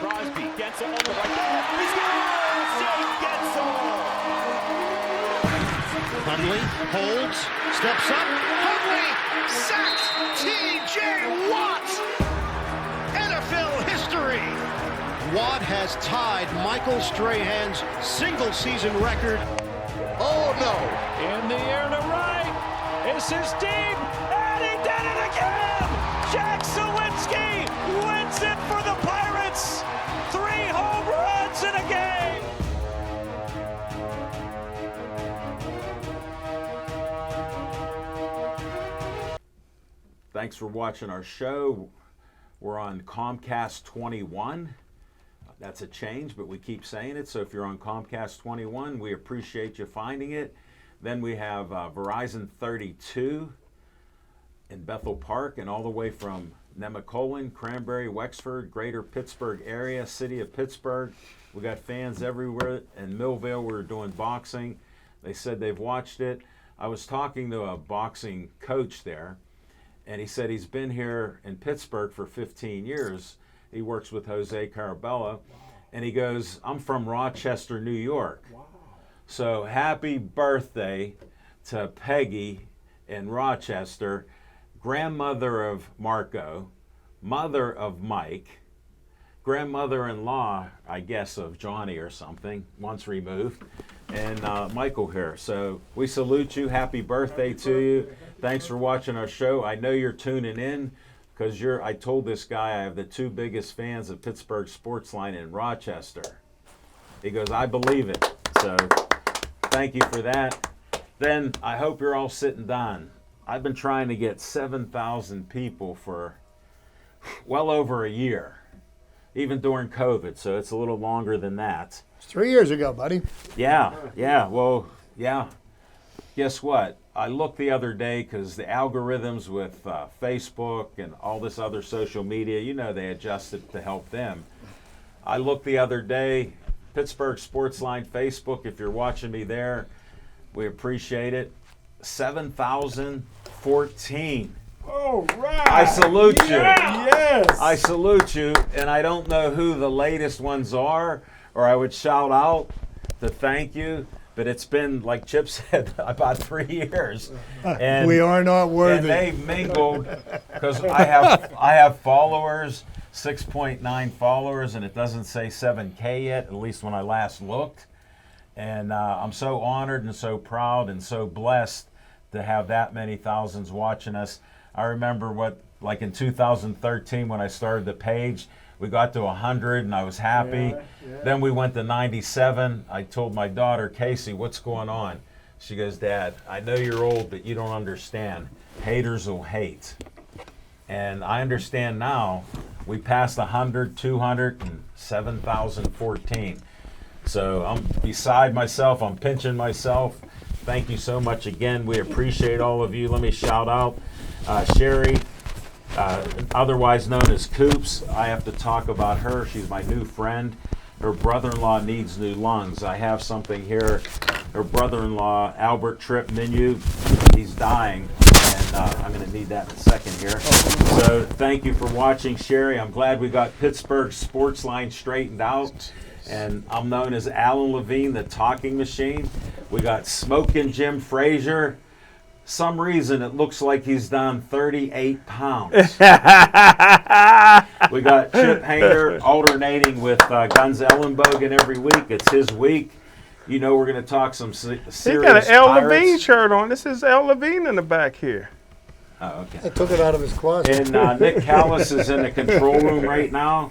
Crosby, Gensel on the right. He scores! Jake Gensel! Hundley holds, steps up. Hundley sacks T.J. Watt. NFL history. Watt has tied Michael Strahan's single-season record. Oh, no. In the air to right. This is deep. And he did it again! Jack Sawinski wins it for the Pirates. 3 home runs in a game. Thanks for watching our show. We're on Comcast 21. That's a change, but we keep saying it. So if you're on Comcast 21, we appreciate you finding it. Then we have Verizon 32 in Bethel Park, and all the way from Nemacolin, Cranberry, Wexford, Greater Pittsburgh area, City of Pittsburgh. We got fans everywhere. In Millvale, we're doing boxing. They said they've watched it. I was talking to a boxing coach there, and he said he's been here in Pittsburgh for 15 years. He works with Jose Carabello. And he goes, I'm from Rochester, New York. Wow. So happy birthday to Peggy in Rochester, grandmother of Marco, mother of Mike, grandmother-in-law, I guess, of Johnny or something, once removed, and Michael here. So we salute you. Happy birthday to you. Thanks for watching our show. I know you're tuning in because I told this guy I have the 2 biggest fans of Pittsburgh Sportsline in Rochester. He goes, I believe it. So thank you for that. Then I hope you're all sitting down. I've been trying to get 7,000 people for well over a year, even during COVID, so it's a little longer than that. It's 3 years ago, buddy. Yeah. Well, yeah. Guess what? I looked the other day because the algorithms with Facebook and all this other social media, they adjusted to help them. I looked the other day, Pittsburgh Sportsline Facebook, if you're watching me there, we appreciate it. 7,014. All right. I salute you. Yes. I salute you, and I don't know who the latest ones are, or I would shout out to thank you, but it's been, like Chip said, about 3 years. And We are not worthy. And they mingled, because I have followers, 6.9 followers, and it doesn't say 7K yet, at least when I last looked. And I'm so honored and so proud and so blessed to have that many thousands watching us. I remember like in 2013 when I started the page, we got to 100 and I was happy. Yeah. Then we went to 97. I told my daughter, Casey, what's going on? She goes, Dad, I know you're old, but you don't understand. Haters will hate. And I understand now. We passed 100, 200, and 7,014. So I'm beside myself. I'm pinching myself. Thank you so much again. We appreciate all of you. Let me shout out Sherry, otherwise known as Coops. I have to talk about her. She's my new friend. Her brother-in-law needs new lungs. I have something here. Her brother-in-law, Albert Tripp Minu, he's dying. And I'm going to need that in a second here. So thank you for watching, Sherry. I'm glad we got Pittsburgh Sportsline straightened out. And I'm known as Alan Levine, the talking machine. We got Smoking Jim Frazier. Some reason it looks like he's down 38 pounds. We got Chip Hainer alternating with Guns Ellenbogen every week. It's his week. We're going to talk some serious He got an L. Pirates. Levine shirt on. This is L. Levine in the back here. Oh, okay. I took it out of his closet. And Nick Callis is in the control room right now.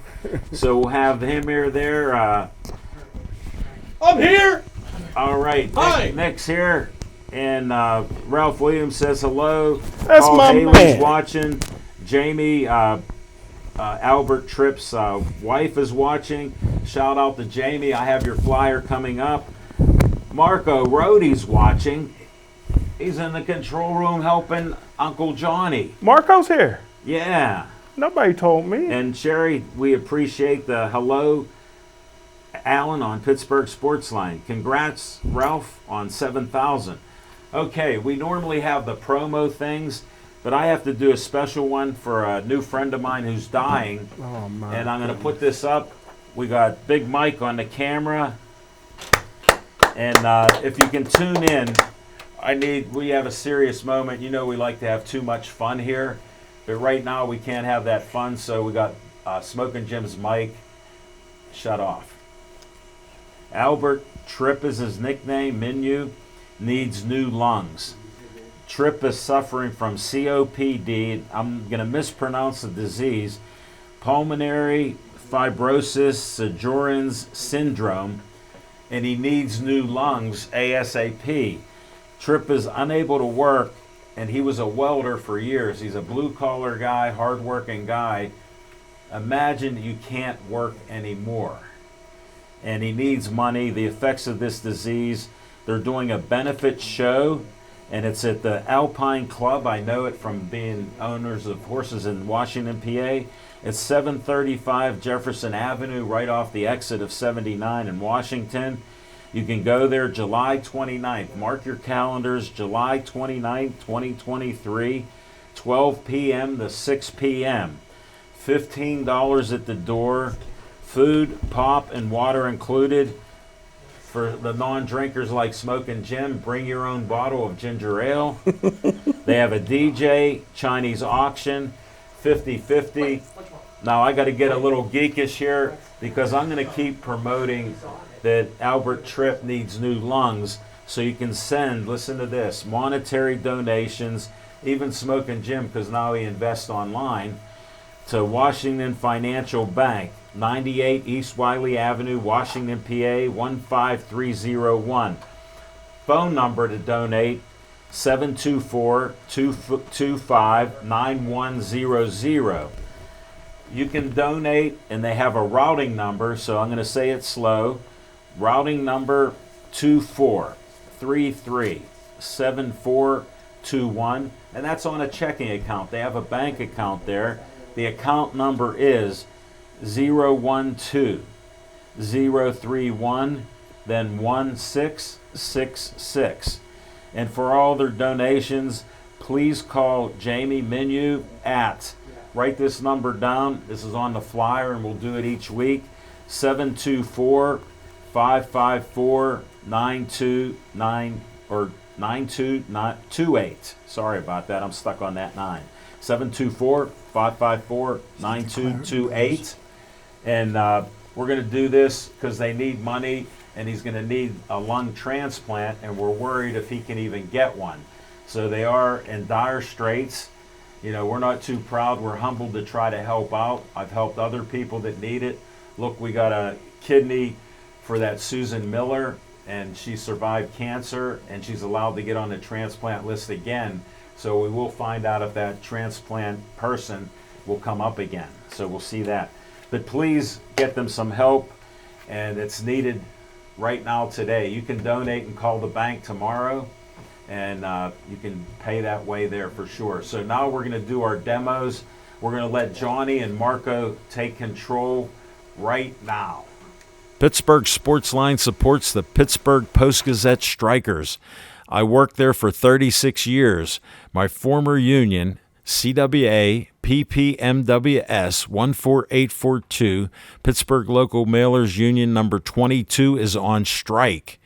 So we'll have him there. I'm here. All right. Hi. Nick's here. And Ralph Williams says hello. That's Paul my Haley's man. watching. Jamie, Albert Tripp's wife is watching. Shout out to Jamie. I have your flyer coming up. Marco Rohde's watching. He's in the control room helping Uncle Johnny. Marco's here. Yeah. Nobody told me. And Sherry, we appreciate the hello. Alan on Pittsburgh Sportsline. Congrats, Ralph, on 7,000. Okay, we normally have the promo things, but I have to do a special one for a new friend of mine who's dying. Oh, my and I'm going to put this up. We got Big Mike on the camera. And if you can tune in, we have a serious moment. You know we like to have too much fun here. But right now we can't have that fun, so we got Smoking Jim's mic shut off. Albert Tripp is his nickname. Menu needs new lungs. Tripp is suffering from COPD. I'm going to mispronounce the disease. Pulmonary fibrosis Sjögren's syndrome, and he needs new lungs ASAP. Tripp is unable to work, and he was a welder for years. He's a blue-collar guy, hard-working guy. Imagine you can't work anymore. And he needs money. The effects of this disease, they're doing a benefit show, and it's at the Alpine Club. I know it from being owners of horses in Washington, PA. It's 735 Jefferson Avenue, right off the exit of 79 in Washington. You can go there July 29th. Mark your calendars, July 29th, 2023, 12 p.m. to 6 p.m. $15 at the door. Food, pop, and water included. For the non-drinkers like Smoking Jim, bring your own bottle of ginger ale. They have a DJ, Chinese auction, 50-50. Now I got to get a little geekish here because I'm going to keep promoting that Albert Tripp needs new lungs. So you can send, listen to this, monetary donations, even Smoking Jim, because now he invests online, to Washington Financial Bank, 98 East Wiley Avenue, Washington, PA, 15301. Phone number to donate, 724-225-9100. You can donate, and they have a routing number, so I'm going to say it slow. Routing number 2433-7421, and that's on a checking account. They have a bank account there. The account number is 012-031, then 1666. And for all their donations, please call Jamie Menu at, write this number down, this is on the flyer and we'll do it each week, 724-554-9228. Sorry about that, I'm stuck on that 9. 724-554-9228. And we're going to do this because they need money, and he's going to need a lung transplant, and we're worried if he can even get one. So they are in dire straits. You know, we're not too proud. We're humbled to try to help out. I've helped other people that need it. Look, we got a kidney for that Susan Miller, and she survived cancer, and she's allowed to get on the transplant list again. So we will find out if that transplant person will come up again. So we'll see that. But please get them some help, and it's needed right now today. You can donate and call the bank tomorrow, and you can pay that way there for sure. So now we're going to do our demos. We're going to let Johnny and Marco take control right now. Pittsburgh Sportsline supports the Pittsburgh Post-Gazette Strikers. I worked there for 36 years. My former union, CWA PPMWS 14842, Pittsburgh Local Mailers Union number 22, is on strike.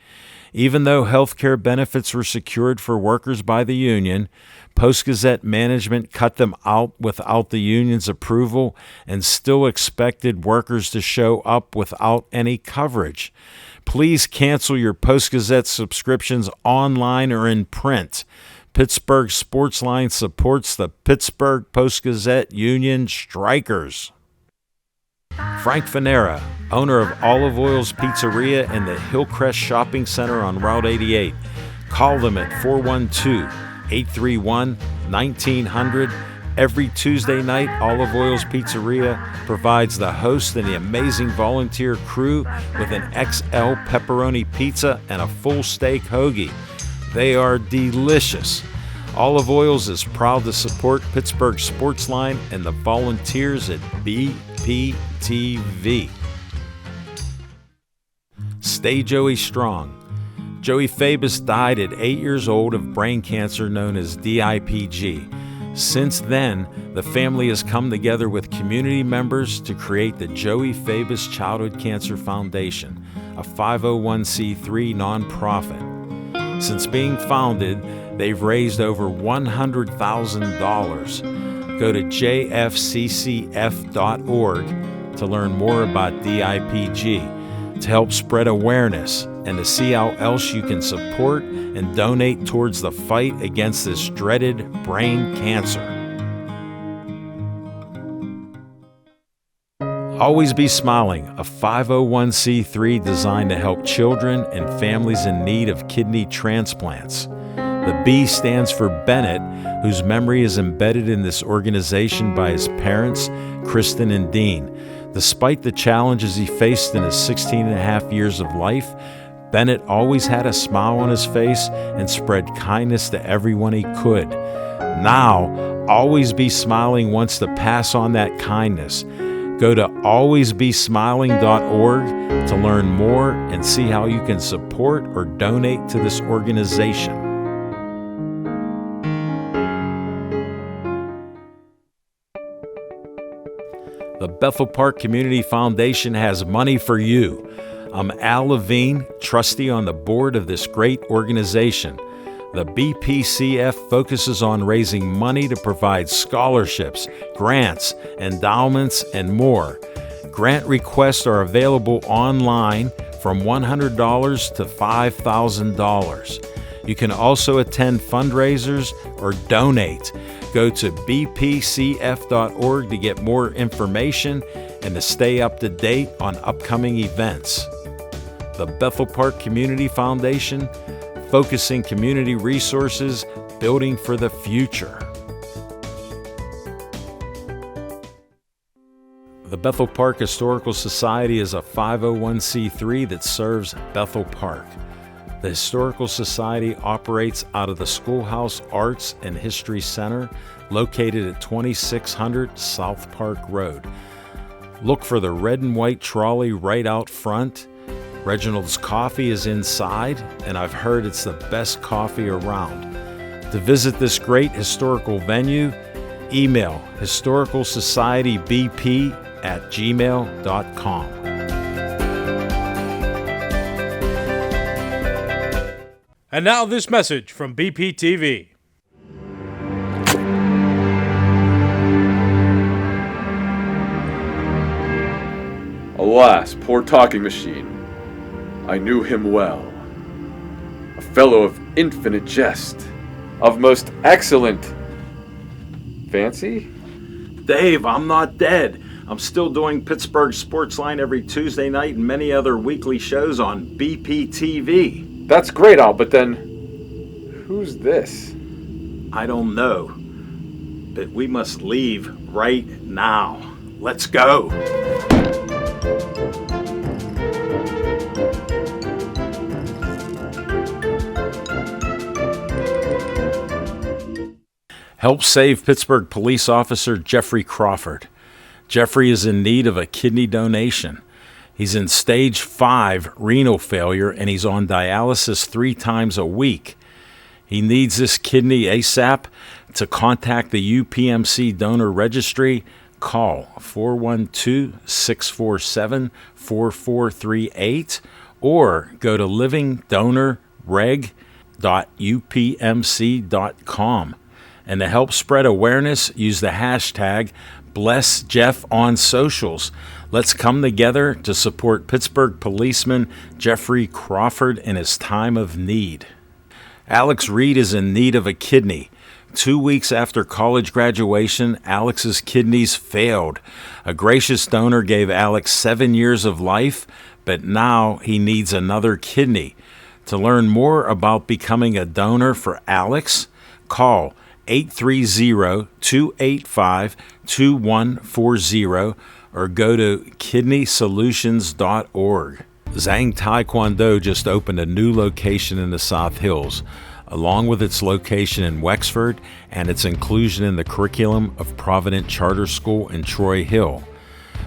Even though health care benefits were secured for workers by the union, Post-Gazette management cut them out without the union's approval and still expected workers to show up without any coverage. Please cancel your Post-Gazette subscriptions online or in print. Pittsburgh Sportsline supports the Pittsburgh Post-Gazette Union Strikers. Frank Fanera, owner of Olive Oil's Pizzeria and the Hillcrest Shopping Center on Route 88. Call them at 412-831-1900. Every Tuesday night, Olive Oil's Pizzeria provides the host and the amazing volunteer crew with an XL pepperoni pizza and a full steak hoagie. They are delicious. Olive Oils is proud to support Pittsburgh Sportsline and the volunteers at BPTV. Stay Joey Strong. Joey Fabus died at 8 years old of brain cancer known as DIPG. Since then, the family has come together with community members to create the Joey Fabus Childhood Cancer Foundation, a 501c3 nonprofit. Since being founded, they've raised over $100,000. Go to jfccf.org to learn more about DIPG, to help spread awareness, and to see how else you can support and donate towards the fight against this dreaded brain cancer. Always Be Smiling, a 501c3 designed to help children and families in need of kidney transplants. The B stands for Bennett, whose memory is embedded in this organization by his parents, Kristen and Dean. Despite the challenges he faced in his 16 and a half years of life, Bennett always had a smile on his face and spread kindness to everyone he could. Now, Always Be Smiling wants to pass on that kindness. Go to alwaysbesmiling.org to learn more and see how you can support or donate to this organization. The Bethel Park Community Foundation has money for you. I'm Al Levine, trustee on the board of this great organization. The BPCF focuses on raising money to provide scholarships, grants, endowments, and more. Grant requests are available online from $100 to $5,000. You can also attend fundraisers or donate. Go to bpcf.org to get more information and to stay up to date on upcoming events. The Bethel Park Community Foundation, focusing community resources, building for the future. The Bethel Park Historical Society is a 501c3 that serves Bethel Park. The Historical Society operates out of the Schoolhouse Arts and History Center, located at 2600 South Park Road. Look for the red and white trolley right out front. Reginald's Coffee is inside, and I've heard it's the best coffee around. To visit this great historical venue, email historicalsocietybp@gmail.com. And now this message from BPTV. Alas, poor talking machine. I knew him well. A fellow of infinite jest, of most excellent fancy? Dave, I'm not dead. I'm still doing Pittsburgh Sportsline every Tuesday night and many other weekly shows on BPTV. That's great, Al, but then who's this? I don't know, but we must leave right now. Let's go. Help save Pittsburgh police officer Jeffrey Crawford. Jeffrey is in need of a kidney donation. He's in stage 5 renal failure and he's on dialysis 3 times a week. He needs this kidney ASAP. To contact the UPMC donor registry, call 412-647-4438 or go to livingdonorreg.upmc.com. And to help spread awareness, use the hashtag #BlessJeff on socials. Let's come together to support Pittsburgh policeman Jeffrey Crawford in his time of need. Alex Reed is in need of a kidney. 2 weeks after college graduation, Alex's kidneys failed. A gracious donor gave Alex 7 years of life, but now he needs another kidney. To learn more about becoming a donor for Alex, call 830-285-2140 or go to kidneysolutions.org. Zhang Taekwondo just opened a new location in the South Hills, along with its location in Wexford and its inclusion in the curriculum of Provident Charter School in Troy Hill.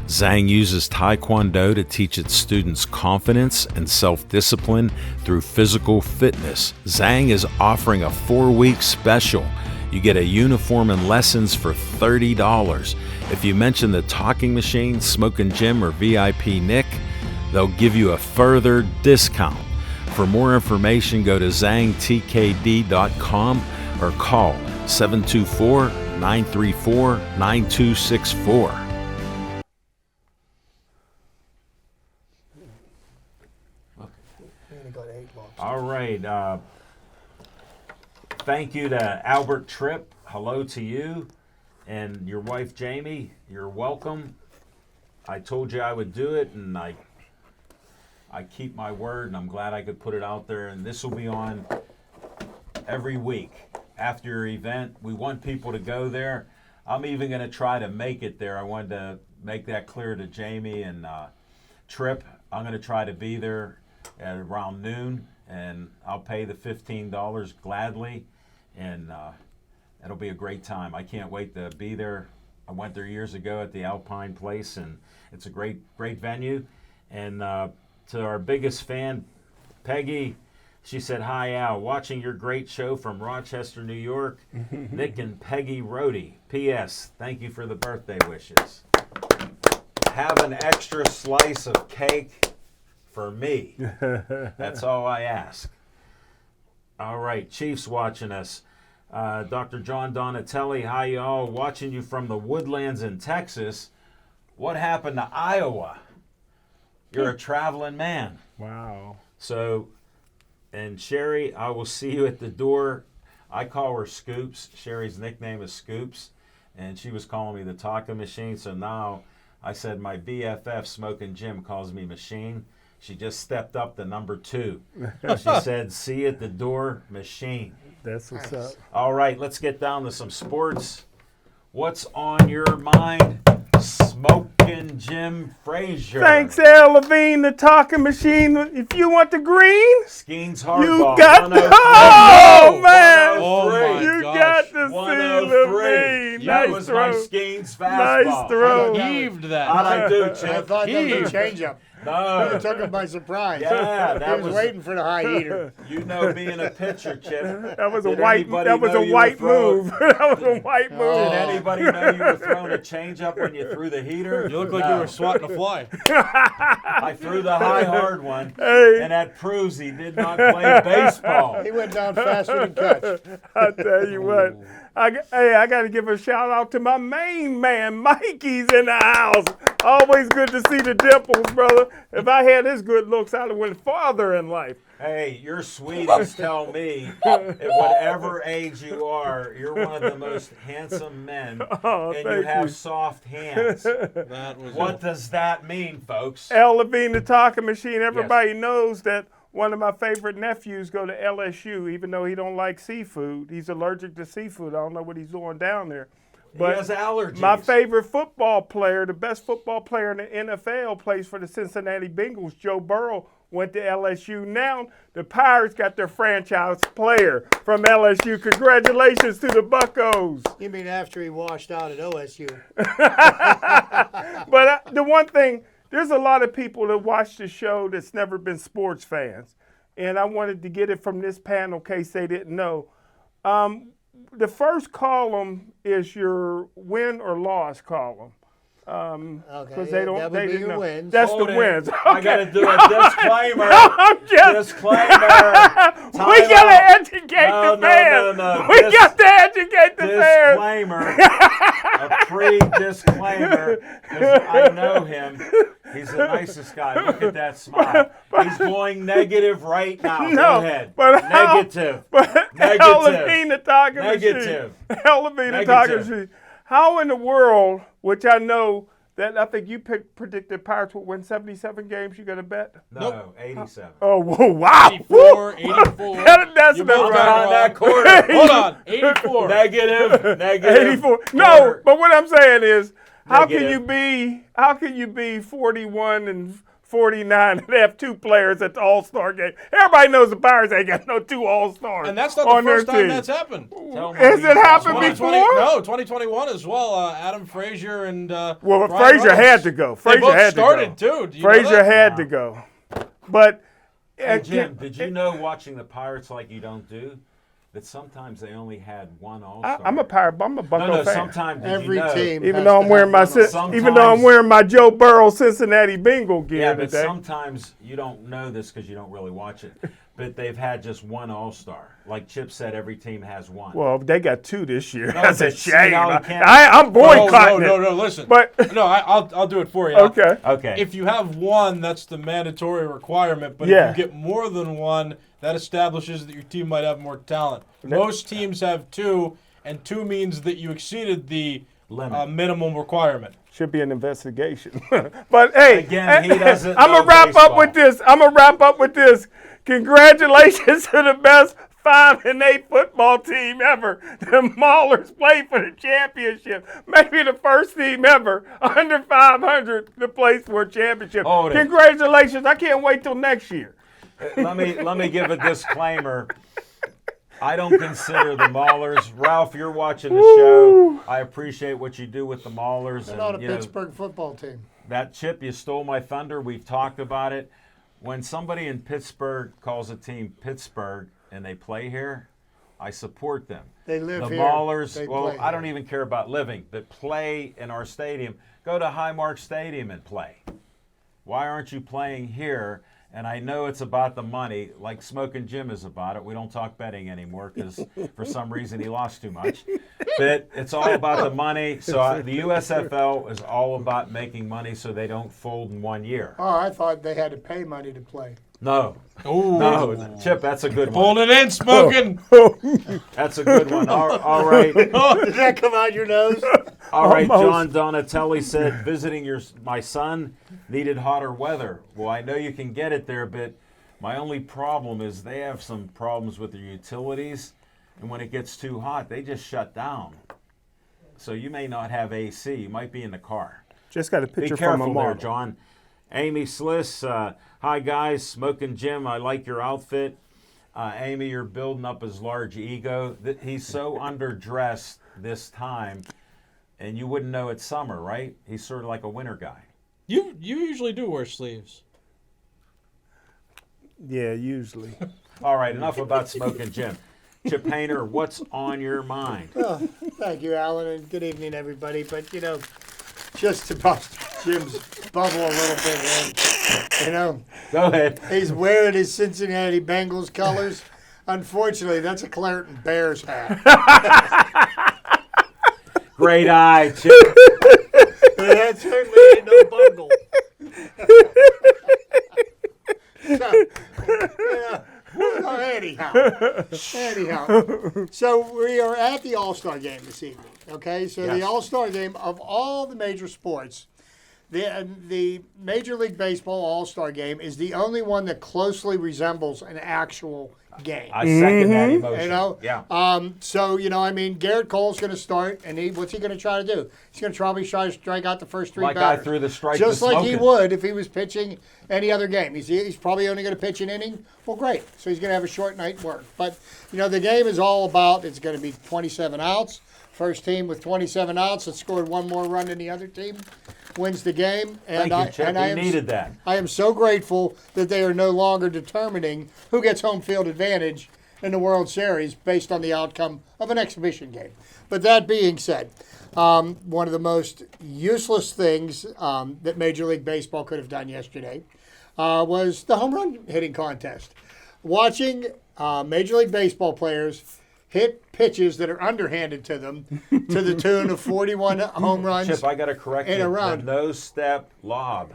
Zhang uses Taekwondo to teach its students confidence and self-discipline through physical fitness. Zhang is offering a 4-week special. You get a uniform and lessons for $30. If you mention the Talking Machine, Smoking Jim, or VIP Nick, they'll give you a further discount. For more information, go to zangtkd.com or call 724-934-9264. All right. Thank you to Albert Tripp. Hello to you and your wife, Jamie. You're welcome. I told you I would do it, and I keep my word, and I'm glad I could put it out there. And this will be on every week after your event. We want people to go there. I'm even going to try to make it there. I wanted to make that clear to Jamie and Tripp. I'm going to try to be there at around noon, and I'll pay the $15 gladly, and it'll be a great time. I can't wait to be there. I went there years ago at the Alpine Place, and it's a great venue. And to our biggest fan, Peggy, she said, "Hi, Al. Watching your great show from Rochester, New York. Nick and Peggy Rohde. P.S. Thank you for the birthday wishes. Have an extra slice of cake for me. That's all I ask." All right, Chiefs watching us. Dr. John Donatelli, hi, y'all. Watching you from the Woodlands in Texas. What happened to Iowa? You're a traveling man. Wow. So, and Sherry, I will see you at the door. I call her Scoops. Sherry's nickname is Scoops, and she was calling me the Talking Machine. So now I said my BFF, Smoking Jim, calls me Machine. She just stepped up to number 2. She said, "See you at the door, Machine." That's what's up. All right, let's get down to some sports. What's on your mind, Smoking Jim Frazier? Thanks, Al Levine, the Talking Machine. If you want the green, Skeens Hardball. you got the. 103. Oh, man. Oh, my You gosh. got to see 103. Levine. That Nice was throw. my Skeens fastball. Nice throw. Heaved How'd that. I do, I Chip? thought that was a Heaved. changeup. No. It took him by surprise. Yeah, He that was was waiting for the high heater. You know, being a pitcher, Chip. That was a Did white. anybody That was know a you were white throwing- move. That was a white move. Did anybody know you were throwing a changeup when you threw the heater? You look like you were swatting a fly. I threw the high hard one, Hey. and that proves he did not play baseball. He went down faster than Kutch. I tell you what. I got to give a shout out to my main man, Mikey's in the house. Always good to see the dimples, brother. If I had his good looks, I'd have went farther in life. Hey, your sweeties tell me at whatever age you are, you're one of the most handsome men, Oh, and you thank have you. soft hands. That was What does that mean, folks? Al Levine, the Talking Machine. Everybody knows that one of my favorite nephews go to LSU, even though he don't like seafood. He's allergic to seafood. I don't know what he's doing down there. He has allergies. My favorite football player, the best football player in the NFL, plays for the Cincinnati Bengals. Joe Burrow went to LSU. Now the Pirates got their franchise player from LSU. Congratulations to the Buccos. You mean after he washed out at OSU? But the one thing, there's a lot of people that watch the show that's never been sports fans. And I wanted to get it from this panel in case they didn't know. The first column is your win or loss column. Because they don't. that would they be didn't your know. wins. That's Hold the it. wins. I got to do a disclaimer. I'm just. Disclaimer. We Time gotta out. educate No, the fans. no. We got to educate the fans. Disclaimer. A pre-disclaimer. Because I know him. He's the nicest guy. Look at that smile. He's going negative right now. No, Go ahead. but how- Negative. But Negative. Al Levine, the Talking Negative. Machine. Al Levine, the Talking Negative. Machine. How in the world, which I know that I think you predicted Pirates would win 77 games, you got to bet? No, 87. Oh, whoa, wow. 84, 84. That's You about both I'm got right. on that quarter. Hold on, 84. Negative. 84. No, quarter. but what I'm saying is, how can Negative. you be 41 and 49 and have two players at the All-Star game? Everybody knows the Pirates ain't got no two All-Stars And that's not on the their first time team. that's happened. Tell me Has you it happened 2020 before? No, 2021 as well. Adam Frazier and Well, Brian Frazier Reynolds. had to go. They Frazier both had started to go. too. Do you know Frazier that? had to go. But Hey, Jim, did you know watching the Pirates like you don't do? that sometimes they only had one All-Star. I'm a Bucko no, fan. sometimes did Every you know, team. Even has though to I'm wearing have my one on. even though I'm wearing my Joe Burrow Cincinnati Bengal gear Yeah, but today. sometimes you don't know this because you don't really watch it. But they've had just one All-Star. Like Chip said, every team has one. Well, they got 2 this year. No, That's a but see shame. how you can't- I'm boycotting no, it. listen. But no, I'll do it for you. okay. Okay. If you have one, that's the mandatory requirement. But Yeah. if you get more than one, that establishes that your team might have more talent. Most teams have 2, and 2 means that you exceeded the Limit. minimum requirement. Should be an investigation. But hey, Again, he doesn't I'm know gonna wrap up baseball. with this. Congratulations to the best 5-8 football team ever. The Maulers played for the championship. Maybe the first team ever under 500 to play for a championship. Hold it. Congratulations! I can't wait till next year. let me give a disclaimer. I don't consider the Maulers. Ralph, you're watching the show. I appreciate what you do with the Maulers. They're not a you know, Pittsburgh football team. that Chip, you stole my thunder. We've talked about it. When somebody in Pittsburgh calls a team Pittsburgh and they play here, I support them. They live the here. Maulers, They well, play I don't here. even care about living, but play in our stadium. Go to Highmark Stadium and play. Why aren't you playing here? And I know it's about the money, like Smoking Jim is about it. We don't talk betting anymore because for some reason he lost too much. But it's all about the money. So the USFL is all about making money so they don't fold in 1 year. Oh, I thought they had to pay money to play. No. Ooh. No, Chip, that's a good one. Hold it in, Smoking. That's a good one. All right. Did that come out your nose? All right, Almost. John Donatelli said visiting my son needed hotter weather. Well, I know you can get it there, but my only problem is they have some problems with their utilities, and when it gets too hot, they just shut down. So you may not have AC. You might be in the car. Just got a Be picture from a careful there, model. John. Amy Sliss, hi guys, Smoking Jim, I like your outfit. Amy, you're building up his large ego. He's so underdressed this time, and you wouldn't know it's summer, right? He's sort of like a winter guy. You usually do wear sleeves. Yeah, usually. All right, enough about Smoking Jim. Chip Hainer, what's on your mind? Oh, thank you, Alan, and good evening, everybody. But, you know, just to bust Jim's bubble a little bit, and, you know, Go ahead. he's wearing his Cincinnati Bengals colors. Unfortunately, that's a Clareton Bears hat. Great eye, Chip. That certainly ain't no bungle. Anyhow, so we are at the All-Star game this evening. Okay, so the Yes. All-Star game of all the major sports, the Major League Baseball All-Star game is the only one that closely resembles an actual game. I second that emotion. You know, Yeah. So you know, I mean, Garrett Cole's going to start, and what's he going to try to do? He's going to probably try to strike out the first 3 Like I batters, threw the strike just to like he Smoking. would if he was pitching any other game. He's probably only going to pitch an inning. Well, great. So he's going to have a short night work. But you know, the game is all about. It's going to be 27 outs. First team with 27 outs that scored one more run than the other team wins the game. And Thank you, Chip. I We am needed that. I am so grateful that they are no longer determining who gets home field advantage in the World Series based on the outcome of an exhibition game. But that being said, one of the most useless things that Major League Baseball could have done yesterday was the home run hitting contest. Watching Major League Baseball players hit pitches that are underhanded to them to the tune of 41 home runs. Chip, I got to correct in you. a round. The no-step lob.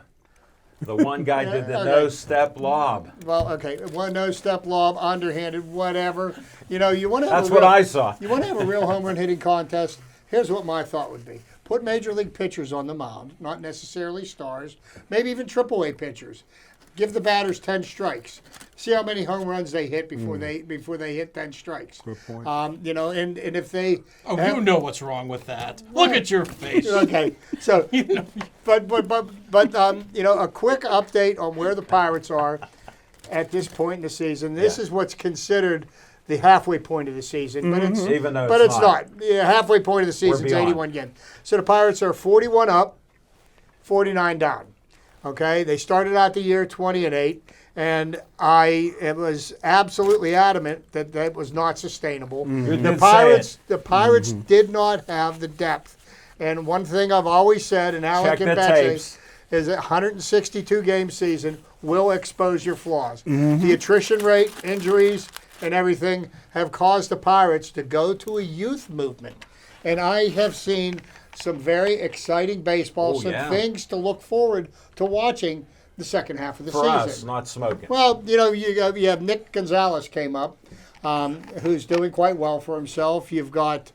The one guy did the Okay. no-step lob. Well, okay, one no-step lob, underhanded, whatever. You know, you want to have That's a real, what I saw. You want to have a real home run hitting contest. Here's what my thought would be: put major league pitchers on the mound, not necessarily stars, maybe even AAA pitchers. Give the batters 10 strikes. See how many home runs they hit before they hit 10 strikes. Good point. You know, and if they Oh, you know what's wrong with that. Look at your face. okay, so but you know, a quick update on where the Pirates are at this point in the season. This is what's considered the halfway point of the season, but it's Even though but it's it's not. not. Yeah, halfway point of the season is beyond. 81 games. So the Pirates are 41 up, 49 down. Okay, they started out the year 20-8, and I was absolutely adamant that that was not sustainable. You The did Pirates, say it. the Pirates did not have the depth. And one thing I've always said, and Alan Check can the bet tapes. is that 162 game season will expose your flaws. The attrition rate, injuries, and everything have caused the Pirates to go to a youth movement. And I have seen some very exciting baseball, Oh, some yeah. things to look forward to watching the second half of the For season. us, not smoking. Well, you have Nick Gonzalez came up, who's doing quite well for himself. You got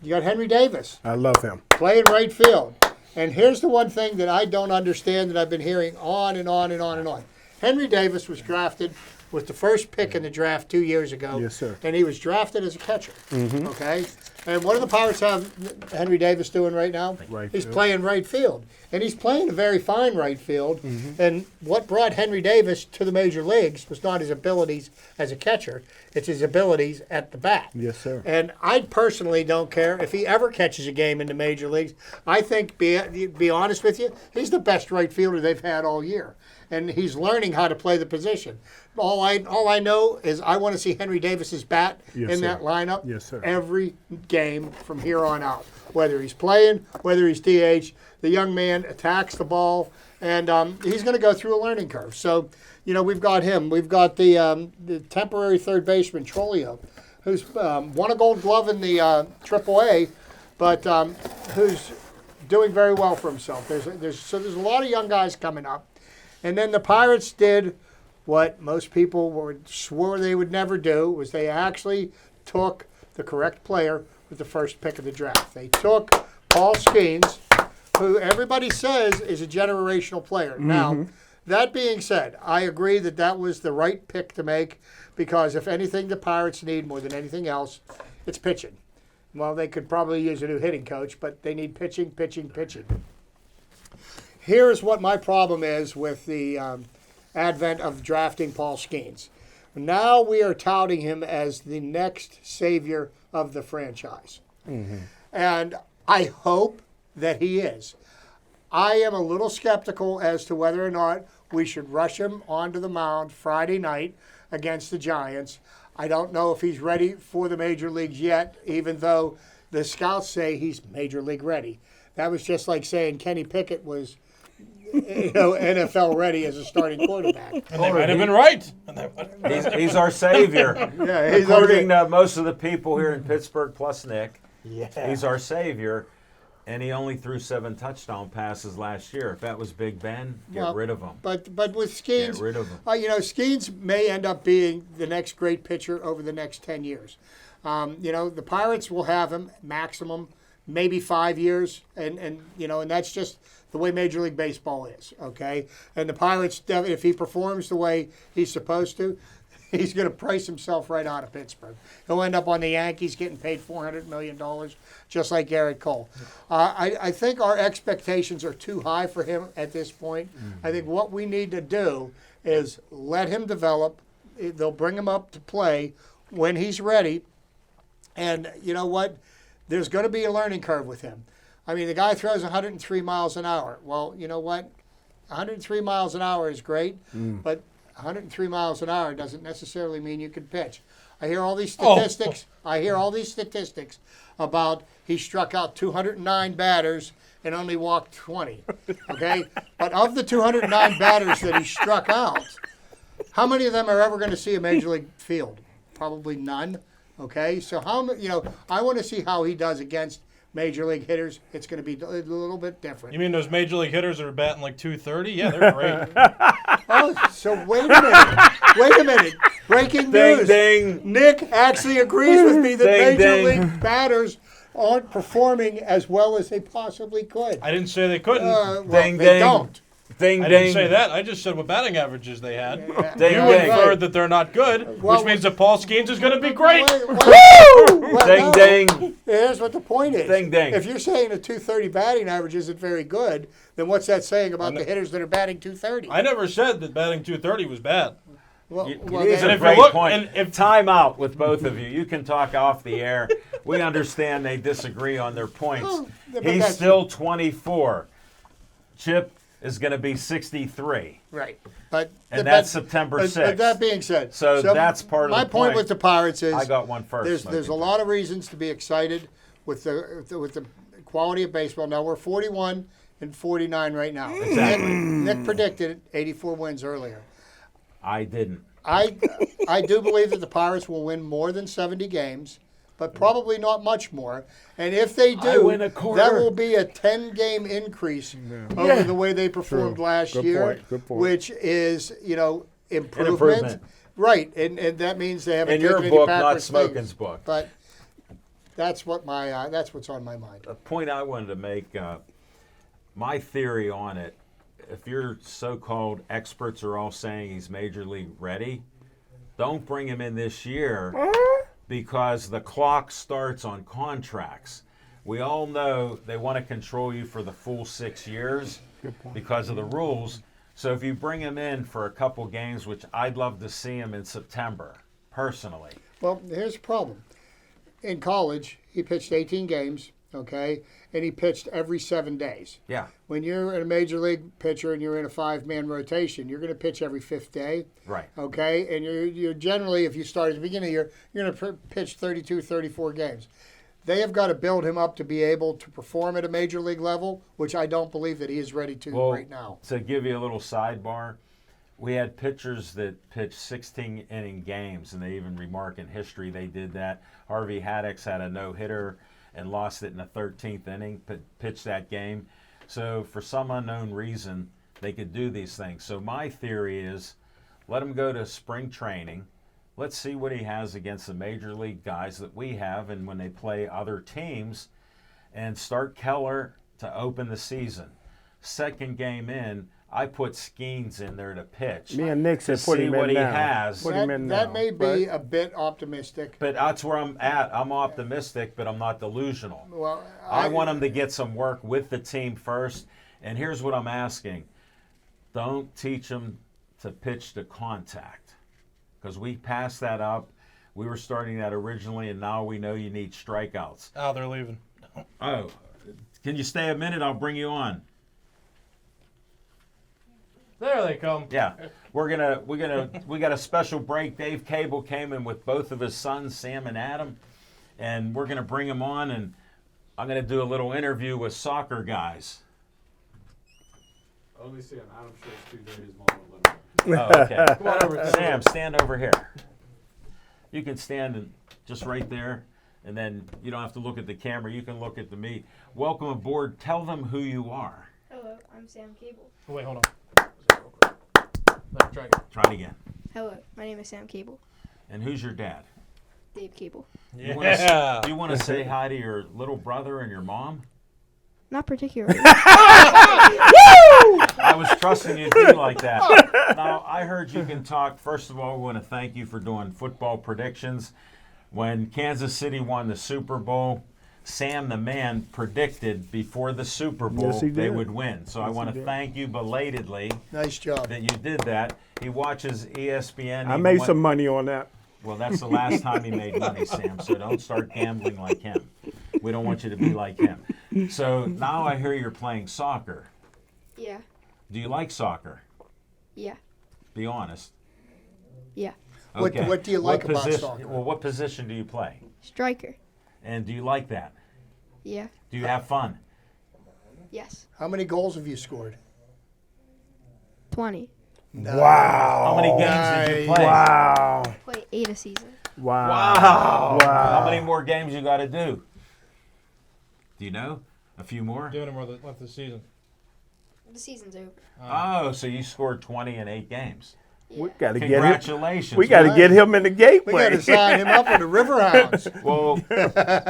Henry Davis I love him. playing right field. And here's the one thing that I don't understand that I've been hearing on and on and on and on. Henry Davis was drafted with the first pick in the draft 2 years ago. Yes, sir. And he was drafted as a catcher. Okay? And what do the Pirates have Henry Davis doing right now? Right He's field. playing right field. And he's playing a very fine right field. And what brought Henry Davis to the major leagues was not his abilities as a catcher, it's his abilities at the bat. Yes, sir. And I personally don't care if he ever catches a game in the major leagues. I think, be honest with you, he's the best right fielder they've had all year. And he's learning how to play the position. All I know is I want to see Henry Davis's bat Yes, in sir. that lineup Yes, sir. every game from here on out. Whether he's playing, whether he's DH, the young man attacks the ball, and he's going to go through a learning curve. So, we've got him. We've got the temporary third baseman, Trolio, who's won a gold glove in the AAA, but who's doing very well for himself. There's a lot of young guys coming up. And then the Pirates did what most people swore they would never do, was they actually took the correct player with the first pick of the draft. They took Paul Skeens, who everybody says is a generational player. Now, that being said, I agree that that was the right pick to make, because if anything the Pirates need more than anything else, it's pitching. Well, they could probably use a new hitting coach, but they need pitching. Here's what my problem is with the advent of drafting Paul Skeens. Now we are touting him as the next savior of the franchise. And I hope that he is. I am a little skeptical as to whether or not we should rush him onto the mound Friday night against the Giants. I don't know if he's ready for the major leagues yet, even though the scouts say he's major league ready. That was just like saying Kenny Pickett was NFL ready as a starting quarterback. And they might have been right. He's our savior. Yeah, he's According to most of the people here in Pittsburgh, plus Nick, Yeah. he's our savior. And he only threw 7 touchdown passes last year. If that was Big Ben, get Well, rid of him. But with Skeens, Get rid of him. Skeens may end up being the next great pitcher over the next 10 years. The Pirates will have him maximum maybe 5 years, and that's just the way Major League Baseball is. Okay, and the Pirates, if he performs the way he's supposed to, he's going to price himself right out of Pittsburgh. He'll end up on the Yankees getting paid $400 million, just like Garrett Cole. I think our expectations are too high for him at this point. I think what we need to do is let him develop. They'll bring him up to play when he's ready. And you know what? There's going to be a learning curve with him. I mean, the guy throws 103 miles an hour. Well, you know what? 103 miles an hour is great, but 103 miles an hour doesn't necessarily mean you can pitch. I hear all these statistics. About he struck out 209 batters and only walked 20. Okay, but of the 209 batters that he struck out, how many of them are ever going to see a major league field? Probably none. Okay, so I want to see how he does against major league hitters. It's going to be a little bit different. You mean those major league hitters that are batting like 230? Yeah, they're great. Oh, so wait a minute. Breaking Ding, news. ding. Nick actually agrees with me that Ding, major ding. league batters aren't performing as well as they possibly could. I didn't say they couldn't. Well, Ding, they ding. don't. Ding, I ding. didn't say that. I just said what batting averages they had. Ding, You ding. inferred that they're not good, Well, which means that Paul Skeens is going to be great. Well, Ding, no. ding. Here's what the point is. Ding, ding. If you're saying a 230 batting average isn't very good, then what's that saying about the hitters that are batting 230? I never said that batting 230 was bad. Well, These then- are if you great look- points. and if- Time out with both of you. You can talk off the air. We understand they disagree on their points. Oh, but He's that's- still 24. Chip, is going to be 63. Right. But And that's September But 6th. that being said, So that's part of my the point point. with the Pirates is I got one first. There's a Smoking. lot of reasons to be excited with the quality of baseball. Now we're 41 and 49 right now. Exactly. Nick predicted 84 wins earlier. I didn't. I do believe that the Pirates will win more than 70 games, but probably not much more. And if they do, win a quarter. that will be a 10-game increase over the way they performed last Good year, point, good point. which is, improvement. improvement. Right, and that means they haven't In your taken any book, not backwards Smoking's things. book. But that's what's on my mind. The point I wanted to make, my theory on it, if your so-called experts are all saying he's major league ready, don't bring him in this year because the clock starts on contracts. We all know they want to control you for the full 6 years because of the rules. So if you bring him in for a couple games, which I'd love to see him in September, personally. Well, here's the problem. In college, he pitched 18 games, okay, and he pitched every 7 days. Yeah, When you're a major league pitcher and you're in a 5-man rotation, you're going to pitch every 5th day, right. okay? And you're generally, if you start at the beginning of the year, you're going to pitch 32, 34 games. They have got to build him up to be able to perform at a major league level, which I don't believe that he is ready to Well, right now. to give you a little sidebar, we had pitchers that pitched 16-inning games, and they even remark in history they did that. Harvey Haddix had a no-hitter and lost it in the 13th inning, pitched that game. So for some unknown reason, they could do these things. So my theory is let him go to spring training. Let's see what he has against the major league guys that we have and when they play other teams, and start Keller to open the season. Second game in, I put Skeens in there to pitch. Me and Nick said to put see him what in he now. has. Put him in That now, may be right? a bit optimistic. But that's where I'm at. I'm optimistic, but I'm not delusional. Well, I want him to get some work with the team first. And here's what I'm asking. Don't teach him to pitch to contact, because we passed that up. We were starting that originally, and now we know you need strikeouts. Oh, they're leaving. Oh, can you stay a minute? I'll bring you on. There they come. Yeah, we got a special break. Dave Cable came in with both of his sons, Sam and Adam, and we're gonna bring them on, and I'm gonna do a little interview with soccer guys. Only Sam. Adam shows 2 days more. Oh, okay. Come on over. Sam, stand over here. You can stand just right there, and then you don't have to look at the camera. You can look at me. Welcome aboard. Tell them who you are. Hello, I'm Sam Cable. Oh, wait, hold on. Let's try again. Try it again. Hello, my name is Sam Cable. And who's your dad? Dave Cable. Yeah. Do you want to say hi to your little brother and your mom? Not particularly. I was trusting you'd be like that. Now, I heard you can talk. First of all, we want to thank you for doing football predictions. When Kansas City won the Super Bowl, Sam the man predicted before the Super Bowl Yes, he they did. would win. So I want to thank you belatedly Nice job. that you did that. He watches ESPN. I He made went- some money on that. Well, that's the last time he made money, Sam, so don't start gambling like him. We don't want you to be like him. So now I hear you're playing soccer. Yeah, Do you like soccer? yeah, Be honest. yeah. What do you like about position, soccer? Well, what position do you play? Striker. And do you like that? Yeah, Do you have fun? yes. How many goals have you scored? 20. How many games did you play? Wow. Play 8 a season. Wow. How many more games you got to do? Do you know? A few more? Doing it more left of the season. The season's over. Oh, so you scored 20 in 8 games. We got to get him. Congratulations. We got to get him in the We got gateway. to sign him up with the Riverhounds. Well,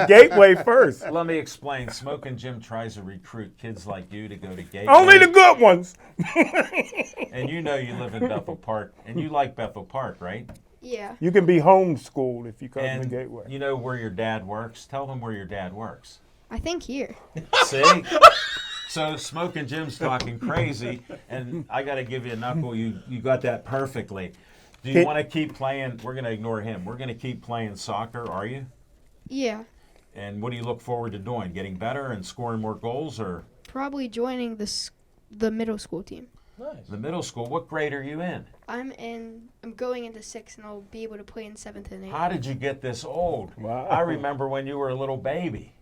Gateway first. let me explain. Smoking Jim tries to recruit kids like you to go to Gateway. Only the good ones. And you know you live in Bethel Park, and you like Bethel Park, right? Yeah, You can be homeschooled if you come to And the gateway. you know where your dad works. Tell them where your dad works. I think here. See? So Smoking Jim's talking crazy, and I got to give you a knuckle. You got that perfectly. Do you want to keep playing? We're going to ignore him. We're going to keep playing soccer, are you? Yeah, And what do you look forward to doing? Getting better and scoring more goals, or probably joining the the middle school team. Nice. The middle school. What grade are you in? I'm going into 6th, and I'll be able to play in 7th and 8th. How did you get this old? Wow. I remember when you were a little baby.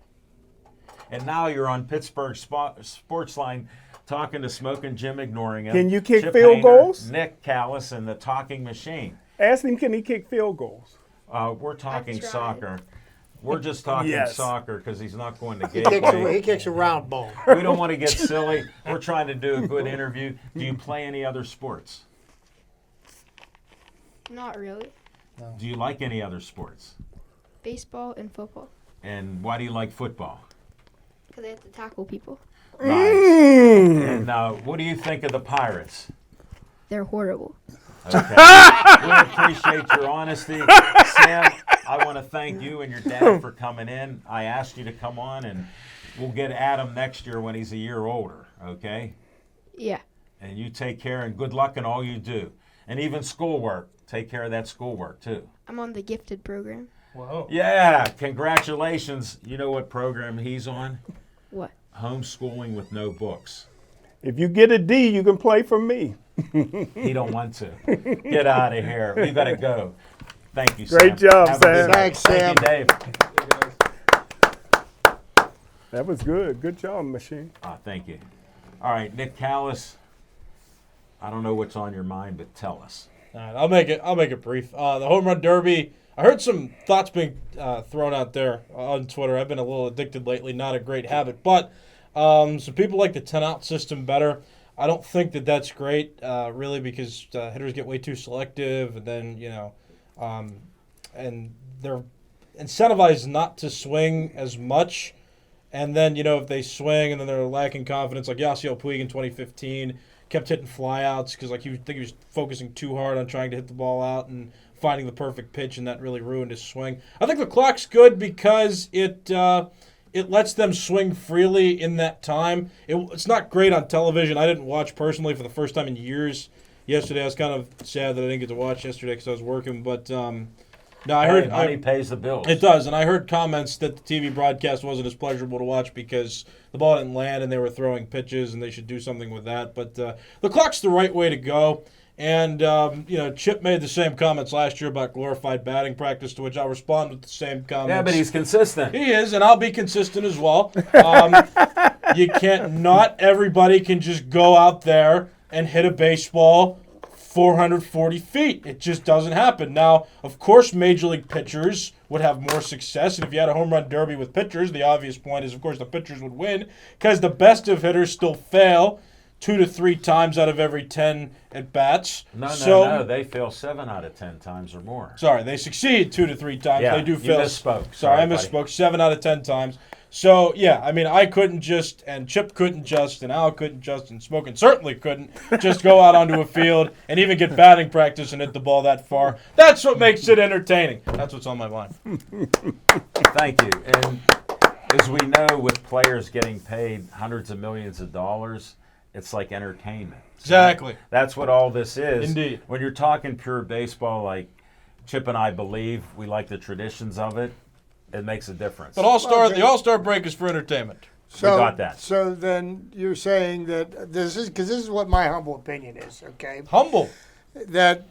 And now you're on Pittsburgh Sports Line talking to Smoking Jim, ignoring him. Can you kick Chip field Hainer, goals? Nick Callis and the Talking Machine. Ask him, can he kick field goals? We're talking tried. soccer. We're just talking Yes. soccer because he's not going to He Gateway. kicks a round ball. We don't want to get silly. We're trying to do a good interview. Do you play any other sports? Not really. Do you like any other sports? Baseball and football, And why do you like football? because I have to tackle people. Nice. And what do you think of the Pirates? They're horrible. Okay. We appreciate your honesty. Sam, I want to thank you and your dad for coming in. I asked you to come on, and we'll get Adam next year when he's a year older, okay? Yeah. And you take care, and good luck in all you do. And even schoolwork. Take care of that schoolwork, too. I'm on the gifted program. Whoa. Yeah, congratulations. You know what program he's on? What? Homeschooling with no books. If you get a D, you can play for me. He don't want to. Get out of here. We got to go. Thank you, Sam. Great job, Have a good Sam. night. Thanks, Sam. Thank you, Dave. That was good. Good job, Machine. Thank you. All right, Nick Callis. I don't know what's on your mind, but tell us. All right, I'll make it brief. The home run derby. I heard some thoughts being thrown out there on Twitter. I've been a little addicted lately. Not a great habit, but some people like the 10-out system better. I don't think that that's great, really, because hitters get way too selective, and then and they're incentivized not to swing as much. And then if they swing and then they're lacking confidence, like Yasiel Puig in 2015. Kept hitting flyouts because he was focusing too hard on trying to hit the ball out and finding the perfect pitch, and that really ruined his swing. I think the clock's good because it lets them swing freely in that time. It's not great on television. I didn't watch personally for the first time in years yesterday. I was kind of sad that I didn't get to watch yesterday because I was working, but no, I heard money pays the bills. It does, and I heard comments that the TV broadcast wasn't as pleasurable to watch because the ball didn't land and they were throwing pitches, and they should do something with that. But the clock's the right way to go. And Chip made the same comments last year about glorified batting practice, to which I'll respond with the same comments. Yeah, but he's consistent. He is, and I'll be consistent as well. You can't. Not everybody can just go out there and hit a baseball 440 feet. It just doesn't happen. Now, of course, major league pitchers would have more success. And if you had a home run derby with pitchers, the obvious point is, of course, the pitchers would win because the best of hitters still fail 2 to 3 times out of every 10 at bats. No. They fail 7 out of 10 times or more. Sorry, they succeed 2 to 3 times. Yeah, They do you fail. misspoke. Sorry, I Sorry, misspoke. buddy. 7 out of 10 times. So, yeah, I mean, I couldn't just, and Chip couldn't just, and Al couldn't just, and Smokin' certainly couldn't just go out onto a field and even get batting practice and hit the ball that far. That's what makes it entertaining. That's what's on my mind. Thank you. And as we know, with players getting paid hundreds of millions of dollars, it's like entertainment. Exactly. That's what all this is. Indeed. When you're talking pure baseball, like Chip and I believe, we like the traditions of it. It makes a difference. But the All-Star break is for entertainment. So, got that. So then you're saying that this is what my humble opinion is, okay? Humble. That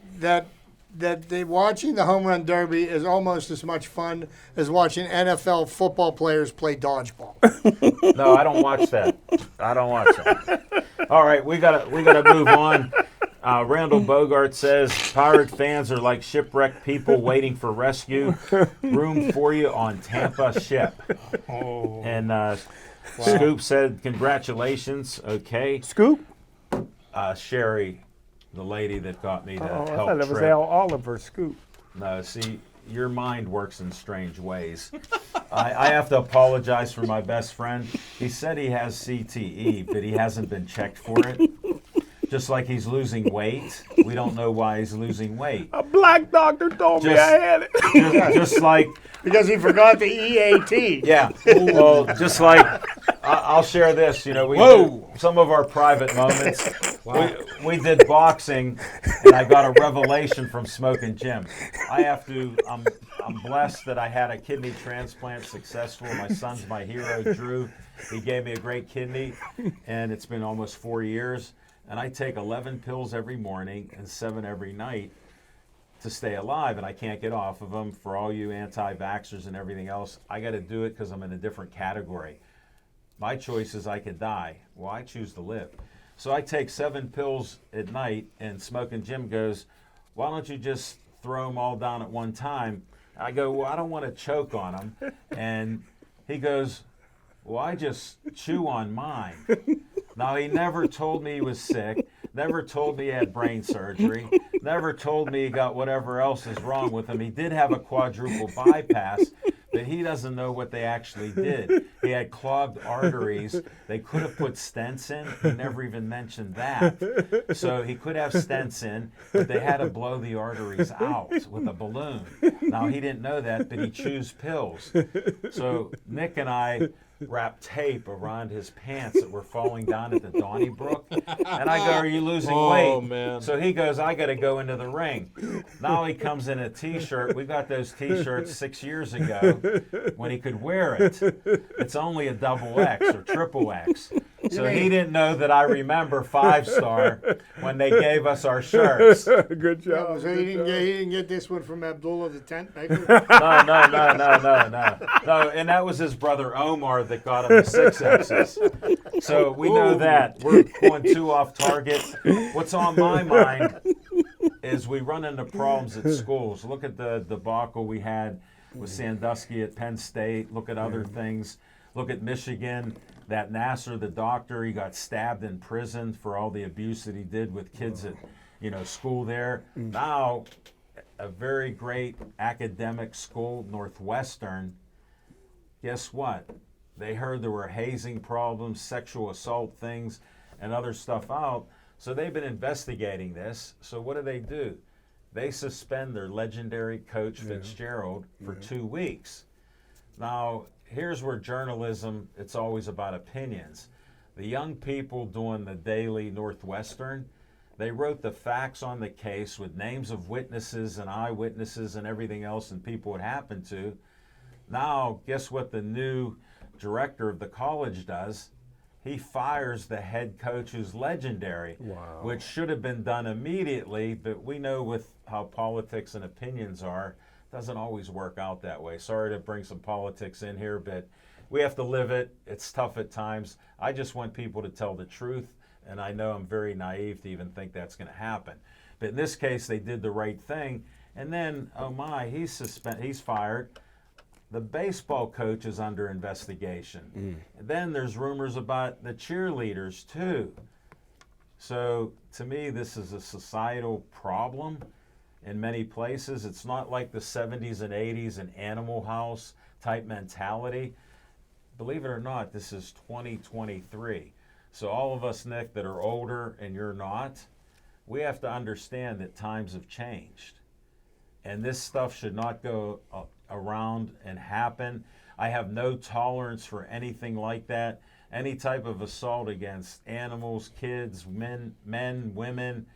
watching the home run derby is almost as much fun as watching NFL football players play dodgeball. No, I don't watch that. All right, we gotta move on. Randall Bogart says Pirate fans are like shipwrecked people waiting for rescue. Room for you on Tampa ship. Oh. And Scoop said congratulations. Okay. Scoop? Sherry, the lady that got me to I help thought it was trip. Al Oliver. Scoop. No, see, your mind works in strange ways. I have to apologize for my best friend. He said he has CTE, but he hasn't been checked for it. Just like he's losing weight. We don't know why he's losing weight. A black doctor told me Just- I had it. Just like, Because he forgot the EAT. yeah. Well, just like, I'll share this. We Whoa. did some of our private moments. We did boxing, and I got a revelation from Smoking Jim. I'm I'm blessed that I had a kidney transplant successful. My son's my hero, Drew. He gave me a great kidney, and it's been almost 4 years. And I take 11 pills every morning and 7 every night to stay alive, and I can't get off of them. For all you anti-vaxxers and everything else, I got to do it because I'm in a different category. My choice is I could die. Well, I choose to live. So I take 7 pills at night, and Smoking Jim goes, why don't you just throw them all down at one time? I go, well, I don't want to choke on them. And he goes, well, I just chew on mine. Now, he never told me he was sick, never told me he had brain surgery, never told me he got whatever else is wrong with him. He did have a quadruple bypass, but he doesn't know what they actually did. He had clogged arteries. They could have put stents in. He never even mentioned that. So he could have stents in, but they had to blow the arteries out with a balloon. Now, he didn't know that, but he chews pills. So Nick and I wrapped tape around his pants that were falling down at the Donnybrook. And I go, are you losing weight? Oh, man. So he goes, I got to go into the ring. Now he comes in a T-shirt. We got those T-shirts 6 years ago when he could wear it. It's only a XXX or XXX. So he didn't know that I remember 5-Star when they gave us our shirts. Good job. So he didn't get this one from Abdullah the tent maker? No, and that was his brother Omar that got him the 6Xs. So we know that. We're going too off target. What's on my mind is we run into problems at schools. Look at the debacle we had with Sandusky at Penn State. Look at other things. Look at Michigan. That Nasser, the doctor, he got stabbed in prison for all the abuse that he did with kids at, school there. Now, a very great academic school, Northwestern, guess what? They heard there were hazing problems, sexual assault things, and other stuff out. So they've been investigating this. So what do? They suspend their legendary coach, Fitzgerald, for 2 weeks. Now, here's where journalism, it's always about opinions. The young people doing the Daily Northwestern, they wrote the facts on the case with names of witnesses and eyewitnesses and everything else and people it happened to. Now, guess what the new director of the college does? He fires the head coach who's legendary, which should have been done immediately, but we know with how politics and opinions are, doesn't always work out that way. Sorry to bring some politics in here, but we have to live it. It's tough at times. I just want people to tell the truth, and I know I'm very naive to even think that's going to happen. But in this case, they did the right thing. And then, oh my, he's fired. The baseball coach is under investigation. And then there's rumors about the cheerleaders too. So to me, this is a societal problem. In many places, it's not like the 70s and 80s and Animal House type mentality. Believe it or not, this is 2023. So all of us, Nick, that are older and you're not, we have to understand that times have changed. And this stuff should not go around and happen. I have no tolerance for anything like that. Any type of assault against animals, kids, men, women,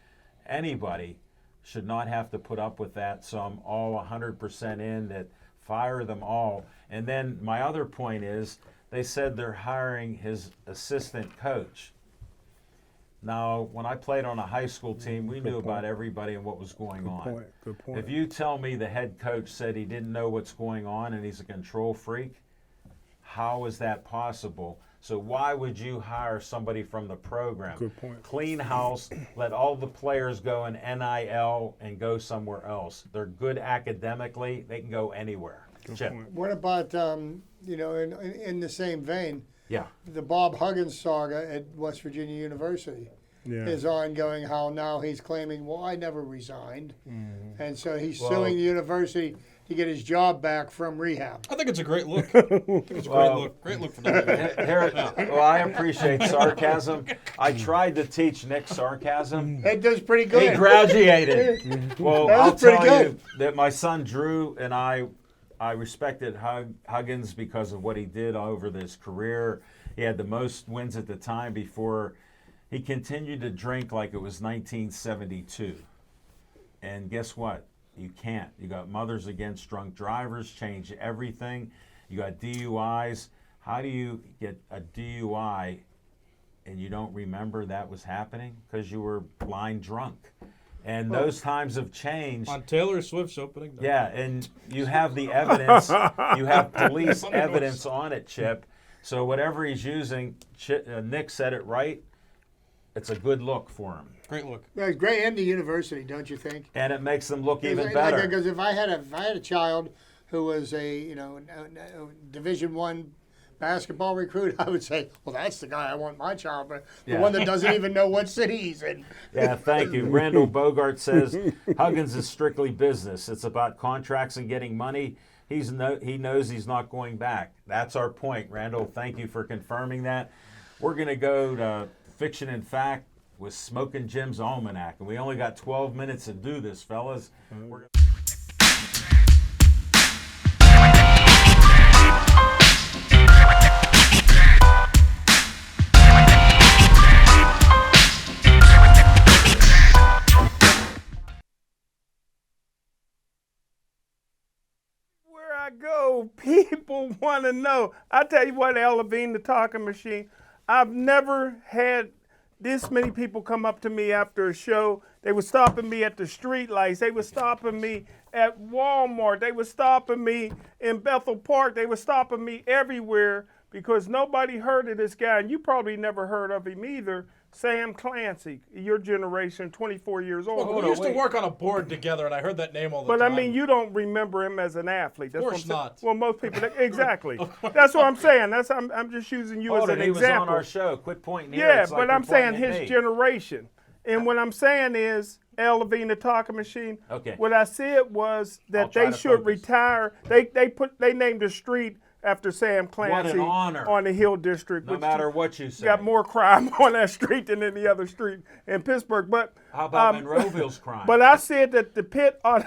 anybody should not have to put up with that. So I'm all 100% in that, fire them all. And then my other point is, they said they're hiring his assistant coach. Now, when I played on a high school team, we knew about everybody and what was going on. Good point. If you tell me the head coach said he didn't know what's going on and he's a control freak, how is that possible? So why would you hire somebody from the program? Good point. Clean house, let all the players go in NIL and go somewhere else. They're good academically. They can go anywhere. Chip. What about, in the same vein, Yeah. the Bob Huggins saga at West Virginia University is ongoing, how now he's claiming, well, I never resigned. And so he's suing the university to get his job back from rehab. I think it's a great look. I think it's a great look. Great look for them. Well, I appreciate sarcasm. I tried to teach Nick sarcasm. It does pretty good. He graduated. Well, That I'll was pretty tell you good. that my son Drew and I respected Huggins because of what he did over his career. He had the most wins at the time before he continued to drink like it was 1972. And guess what? You can't. You got Mothers Against Drunk Drivers, change everything. You got DUIs. How do you get a DUI and you don't remember that was happening? Because you were blind drunk. And those times have changed. On Taylor Swift's opening night. Yeah, and you have the evidence. You have police evidence on it, Chip. So whatever he's using, Nick said it right. It's a good look for him. Great look. Yeah, it's great end to university, don't you think? And it makes them look even better. Because if I had a child who was a Division I basketball recruit, I would say, well, that's the guy I want my child, but the one that doesn't even know what city he's in. Yeah, thank you. Randall Bogart says Huggins is strictly business. It's about contracts and getting money. He knows he's not going back. That's our point, Randall. Thank you for confirming that. We're going to go to Fiction and Fact with Smoking Jim's Almanac, and we only got 12 minutes to do this, fellas. Where I go, people want to know. I tell you what, Al Levine, the talking machine, I've never had this many people come up to me after a show. They were stopping me at the street lights. They were stopping me at Walmart. They were stopping me in Bethel Park. They were stopping me everywhere because nobody heard of this guy. And you probably never heard of him either. Sam Clancy, your generation, 24 years old. Well, we used to work on a board together, and I heard that name all the But time. I mean, you don't remember him as an athlete. That's Of course what I'm not. Well, most people, exactly. That's what I'm saying. I'm just using you as an he example. was on our show. Quit pointing here. Yeah, It's like but you're I'm saying pointing at his me. generation. And what I'm saying is, Al Levine, the talking machine. Okay. What I said was I'll that try they to should focus. retire. They named a street after Sam Clancy honor. on the Hill District. No which matter what you say. got more crime on that street than any other street in Pittsburgh. But How about Monroeville's crime? but I said that the Pitt ought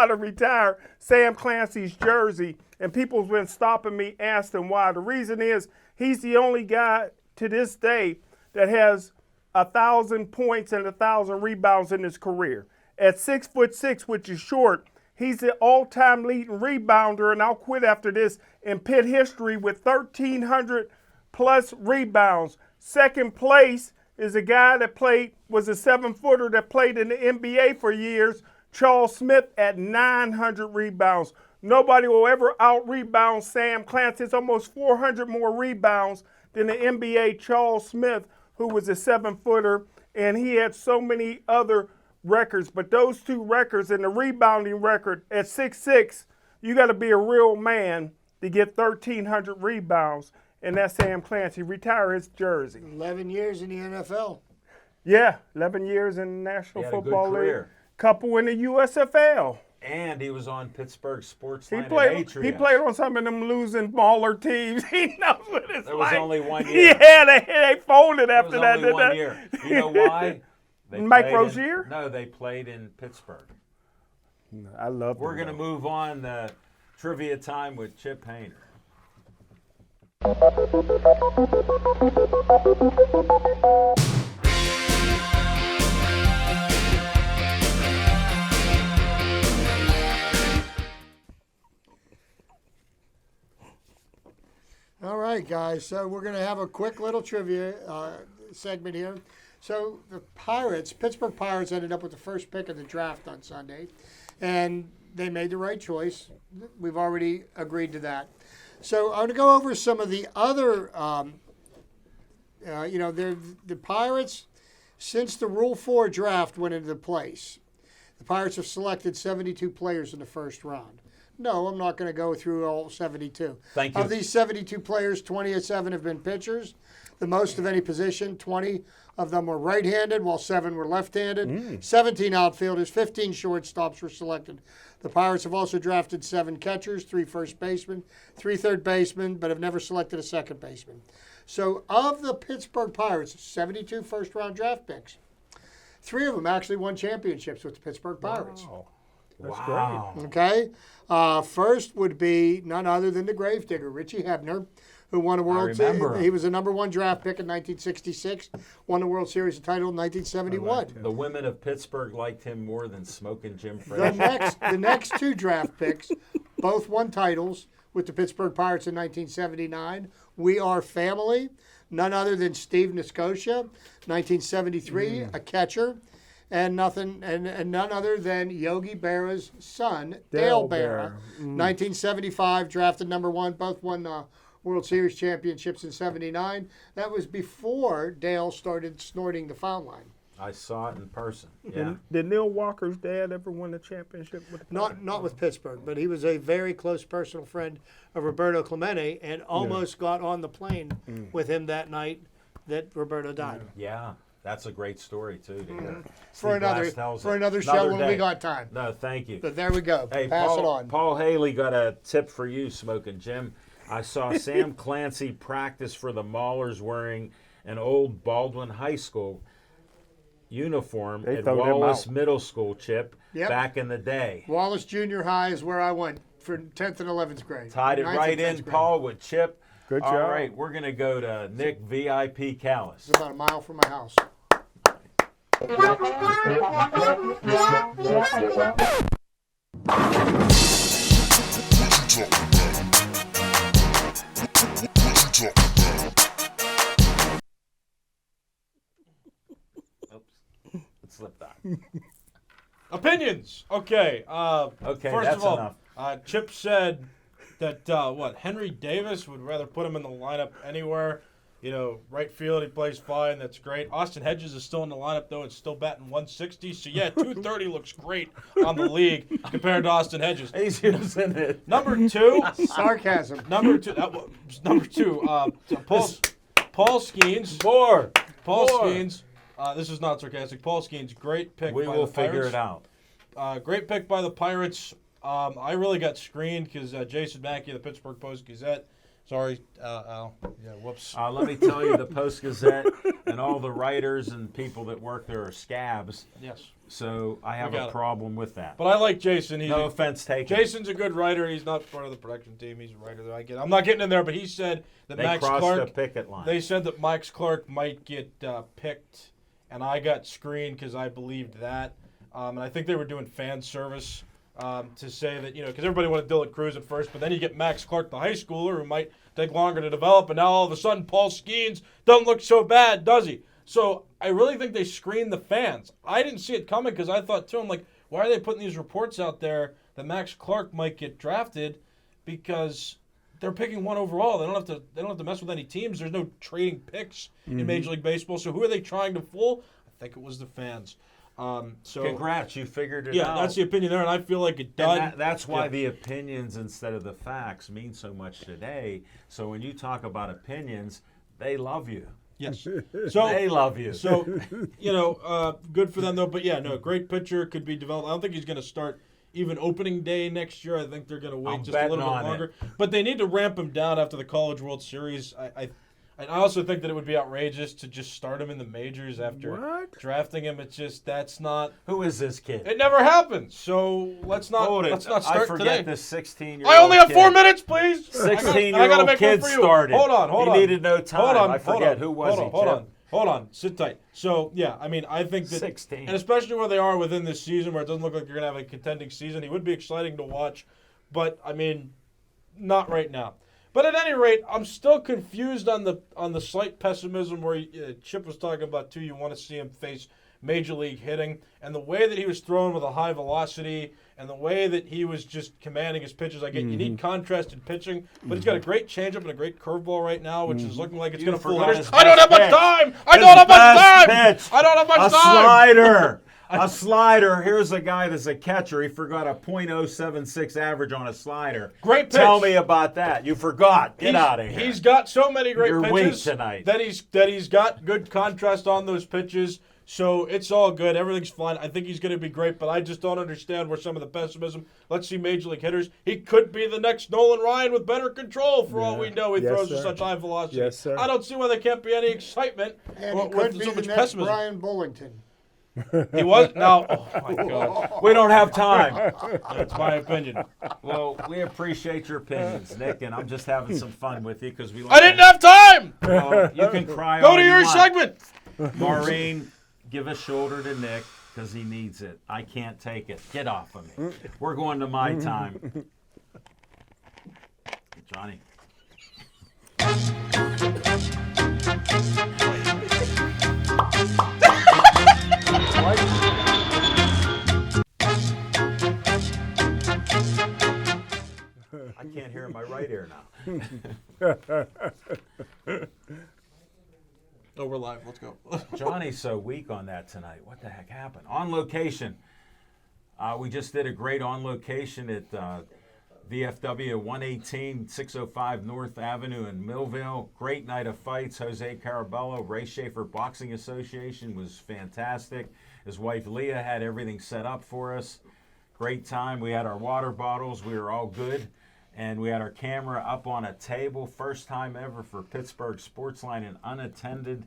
to retire Sam Clancy's jersey, and people's been stopping me, asking why. The reason is he's the only guy to this day that has 1,000 points and 1,000 rebounds in his career. At 6'6", which is short, he's the all-time leading rebounder, and I'll quit after this, in Pitt history with 1,300 plus rebounds. Second place is a guy that was a 7-footer that played in the NBA for years, Charles Smith, at 900 rebounds. Nobody will ever out-rebound Sam Clancy. It's almost 400 more rebounds than the NBA Charles Smith, who was a 7-footer, and he had so many other records. But those two records and the rebounding record at 6'6", you got to be a real man to get 1,300 rebounds, and that's Sam Clancy. Retire his jersey. 11 years in the NFL. Yeah, 11 years in the National He had a good Football League. career. Couple in the USFL. And he was on Pittsburgh Sports He Line played. at He played on some of them losing baller teams. He knows what it's There was like. only 1 year. Yeah, they folded after It was that. only didn't 1 they? year. You know why? They Mike played in- Rozier? No, they played in Pittsburgh. I love. We're going to move on to trivia time with Chip Hayner. All right, guys. So we're going to have a quick little trivia segment here. So the Pittsburgh Pirates, ended up with the first pick of the draft on Sunday, and they made the right choice. We've already agreed to that. So I'm going to go over some of the other, the Pirates, since the Rule 4 draft went into place, the Pirates have selected 72 players in the first round. No, I'm not going to go through all 72. Thank you. Of these 72 players, 27 have been pitchers, the most of any position. 20 of them were right-handed, while 7 were left-handed. 17 outfielders, 15 shortstops were selected. The Pirates have also drafted 7 catchers, 3 first basemen, 3 third basemen, but have never selected a second baseman. So of the Pittsburgh Pirates, 72 first-round draft picks, 3 of them actually won championships with the Pittsburgh Pirates. That's Wow. great. Okay. First would be none other than the gravedigger, Richie Hebner, who won a World remember Series. him. He was a number 1 draft pick in 1966, won the World Series title in 1971. The women of Pittsburgh liked him more than smoking Jim The Frazier. next 2 draft picks both won titles with the Pittsburgh Pirates in 1979. We Are Family, none other than Steve Niscosia, 1973, a catcher, and none other than Yogi Berra's son, Dale Berra, 1975, drafted number 1. Both won World Series championships in '79. That was before Dale started snorting the foul line. I saw it in person. Yeah. Did Neil Walker's dad ever win a championship with the Pirates? Not with Pittsburgh, but he was a very close personal friend of Roberto Clemente and almost got on the plane with him that night that Roberto died. Yeah. That's a great story too. To hear. For Steve another Glass tells for it. another show when day. we got time. No, thank you. But there we go. Hey, Pass Paul, it on. Paul Haley got a tip for you, Smoking Jim. I saw Sam Clancy practice for the Maulers wearing an old Baldwin High School uniform They at throw them Wallace out. Middle School, Chip, Yep. back in the day. Wallace Junior High is where I went for 10th and 11th grade. Tied it 9th right and in, 10th grade. Paul, with Chip. Good All job. right, we're going to go to Nick VIP Callis. It's about a mile from my house. Oops. It slipped on. Opinions. Okay. Okay, First that's of all, enough. Chip said that Henry Davis would rather put him in the lineup anywhere. You know, right field, he plays fine. That's great. Austin Hedges is still in the lineup, though, and still batting 160. So, yeah, 230 looks great on the league compared to Austin Hedges. He's using it. Number 2. Sarcasm. Number 2. Number 2. Paul Skeens. More. Paul More. Skeens. This is not sarcastic. Paul Skeens, great pick We by will the Pirates. figure it out. Great pick by the Pirates. I really got screened because Jason Mackey of the Pittsburgh Post-Gazette. Sorry, Al. Yeah, whoops. Let me tell you, the Post-Gazette and all the writers and people that work there are scabs. Yes. So I have got a it. problem with that. But I like Jason. No offense taken. Jason's a good writer. He's not part of the production team. He's a writer that I get. I'm not getting in there, but he said that They Max crossed Clark. the picket line. They said that Max Clark might get picked, and I got screened because I believed that. And I think they were doing fan service to say that, because everybody wanted Dylan Cruz at first, but then you get Max Clark, the high schooler, who might take longer to develop, and now all of a sudden Paul Skeens doesn't look so bad, does he? So I really think they screened the fans. I didn't see it coming because I thought, too, I'm like, why are they putting these reports out there that Max Clark might get drafted? Because they're picking 1 overall. They don't have to mess with any teams. There's no trading picks in Major League Baseball. So who are they trying to fool? I think it was the fans. So Congrats, you figured it out. yeah, that's the opinion there, and I feel like it done. And that's why Yeah. the opinions instead of the facts mean so much today. So when you talk about opinions, they love you. Yes. So They love you. So, good for them though. But yeah, no, great pitcher, could be developed. I don't think he's going to start even opening day next year. I think they're going to wait I'm just a little betting bit on it. longer. But they need to ramp him down after the College World Series. I also think that it would be outrageous to just start him in the majors after drafting him. It's just that's not. Who is this kid? It never happens. So let's not. Hold it. Let's not I start forget today. this 16-year-old I only have kid. 4 minutes, please. 16-year-old kid started. Hold on. He needed no time. Hold on. I forget who was he, Hold on. Sit tight. So yeah, I think that 16. and especially where they are within this season, where it doesn't look like you're gonna have a contending season, he would be exciting to watch. But not right now. But at any rate, I'm still confused on the slight pessimism where Chip was talking about too. You want to see him face major league hitting, and the way that he was throwing with a high velocity, and the way that he was just commanding his pitches. I get you need contrast in pitching, but he's got a great changeup and a great curveball right now, which is looking like it's going to fool forgot hitters. his I don't have best much pitch. time. I His don't have much best time. pitch. I don't have much A time. slider. A slider. Here's a guy that's a catcher. He forgot a .076 average on a slider. Great pitch. Tell me about that. You forgot. Get out of here. He's got so many great You're weak pitches tonight. that he's got good contrast on those pitches. So it's all good. Everything's fine. I think he's going to be great, but I just don't understand where some of the pessimism. Let's see major league hitters. He could be the next Nolan Ryan with better control for all we know. He Yes, throws with sir. such high velocity. Yes, sir. I don't see why there can't be any excitement And he with could be so the much next pessimism. Brian Bullington. He was? No. Oh, my God. We don't have time. That's my opinion. Well, we appreciate your opinions, Nick, and I'm just having some fun with you because we. I didn't have time! Well, you can cry. Go all to you your want. segment! Maureen, give a shoulder to Nick because he needs it. I can't take it. Get off of me. We're going to my time. Johnny. I can't hear in my right ear now. Oh, we're live. Let's go. Johnny's so weak on that tonight. What the heck happened? On location. We just did a great on location at VFW 118 605 North Avenue in Millville. Great night of fights. Jose Carabello, Ray Schaefer Boxing Association was fantastic. His wife Leah had everything set up for us. Great time. We had our water bottles. We were all good. And we had our camera up on a table. First time ever for Pittsburgh Sportsline, an unattended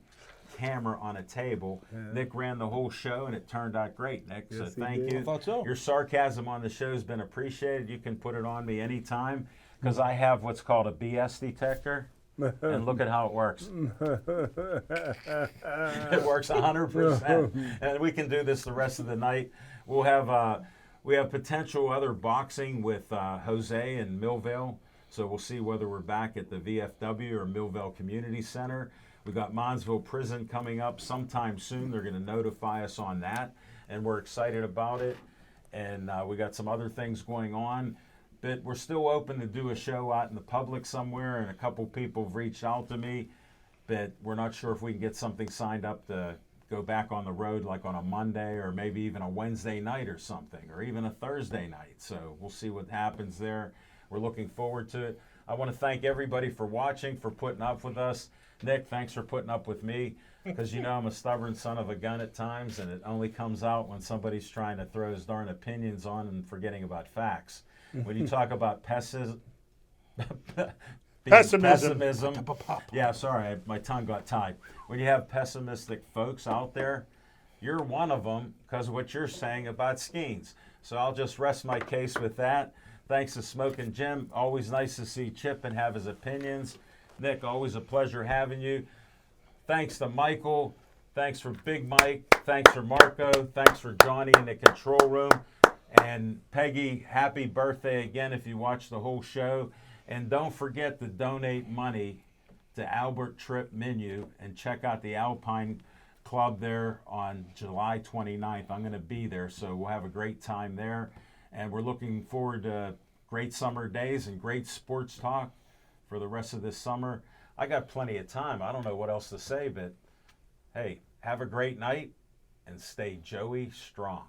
camera on a table. Yeah. Nick ran the whole show, and it turned out great, Nick. Yes, so thank you. I thought so. Your sarcasm on the show has been appreciated. You can put it on me anytime because I have what's called a BS detector. And look at how it works. It works 100%. And we can do this the rest of the night. We'll have... we have potential other boxing with Jose in Millville, so we'll see whether we're back at the VFW or Millville Community Center. We've got Monsville Prison coming up sometime soon. They're going to notify us on that, and we're excited about it. And we got some other things going on, but we're still open to do a show out in the public somewhere, and a couple people have reached out to me, but we're not sure if we can get something signed up to go back on the road like on a Monday or maybe even a Wednesday night or something, or even a Thursday night. So we'll see what happens there. We're looking forward to it. I want to thank everybody for watching, for putting up with us. Nick, thanks for putting up with me because you know I'm a stubborn son of a gun at times, and it only comes out when somebody's trying to throw his darn opinions on and forgetting about facts. When you talk about pessimism. Yeah, sorry, my tongue got tied. When you have pessimistic folks out there, you're one of them because of what you're saying about Skeens. So I'll just rest my case with that. Thanks to Smoking Jim. Always nice to see Chip and have his opinions. Nick, always a pleasure having you. Thanks to Michael. Thanks for Big Mike. Thanks for Marco. Thanks for Johnny in the control room. And Peggy, happy birthday again if you watch the whole show. And don't forget to donate money to Albert Trip Menu and check out the Alpine Club there on July 29th. I'm going to be there, so we'll have a great time there. And we're looking forward to great summer days and great sports talk for the rest of this summer. I got plenty of time. I don't know what else to say, but hey, have a great night and stay Joey strong.